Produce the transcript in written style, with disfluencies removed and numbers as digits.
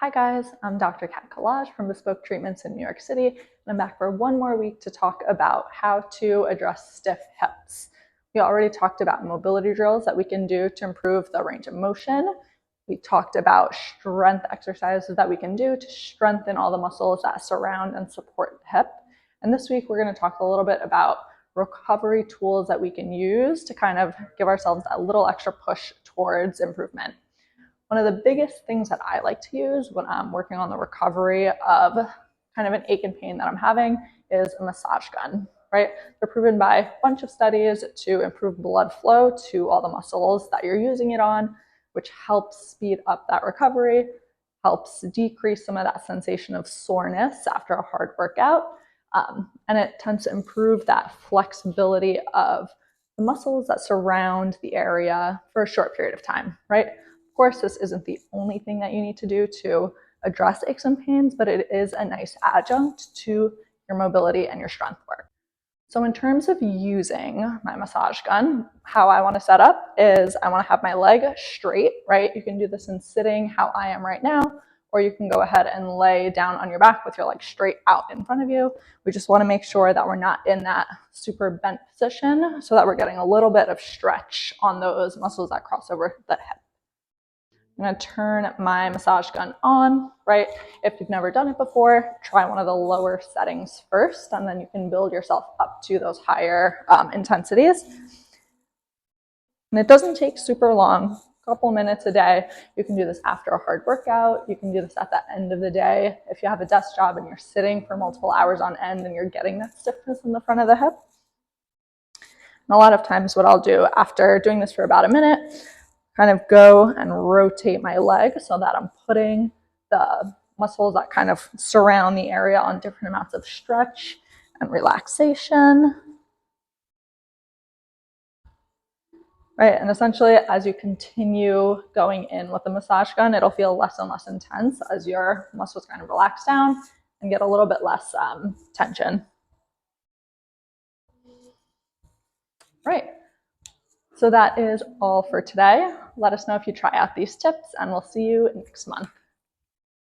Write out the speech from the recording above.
Hi guys, I'm Dr. Kat Kalaj from Bespoke Treatments in New York City, and I'm back for one more week to talk about how to address stiff hips. We already talked about mobility drills that we can do to improve the range of motion. We talked about strength exercises that we can do to strengthen all the muscles that surround and support the hip. And this week we're going to talk a little bit about recovery tools that we can use to kind of give ourselves a little extra push towards improvement. One of the biggest things that I like to use when I'm working on the recovery of kind of an ache and pain that I'm having is a massage gun, right? They're proven by a bunch of studies to improve blood flow to all the muscles that you're using it on, which helps speed up that recovery, helps decrease some of that sensation of soreness after a hard workout. And it tends to improve that flexibility of the muscles that surround the area for a short period of time, right? Of course, this isn't the only thing that you need to do to address aches and pains, but it is a nice adjunct to your mobility and your strength work. So in terms of using my massage gun, how I want to set up is I want to have my leg straight, right? You can do this in sitting how I am right now, or you can go ahead and lay down on your back with your leg straight out in front of you. We just want to make sure that we're not in that super bent position so that we're getting a little bit of stretch on those muscles that cross over the hip. I'm going to turn my massage gun on, right? If you've never done it before, try one of the lower settings first, and then you can build yourself up to those higher intensities. And it doesn't take super long, a couple minutes a day. You can do this after a hard workout. You can do this at the end of the day. If you have a desk job and you're sitting for multiple hours on end and you're getting that stiffness in the front of the hip. And a lot of times what I'll do after doing this for about a minute, kind of go and rotate my leg so that I'm putting the muscles that kind of surround the area on different amounts of stretch and relaxation. Right, and essentially as you continue going in with the massage gun, it'll feel less and less intense as your muscles kind of relax down and get a little bit less tension. Right. So that is all for today. Let us know if you try out these tips, and we'll see you next month.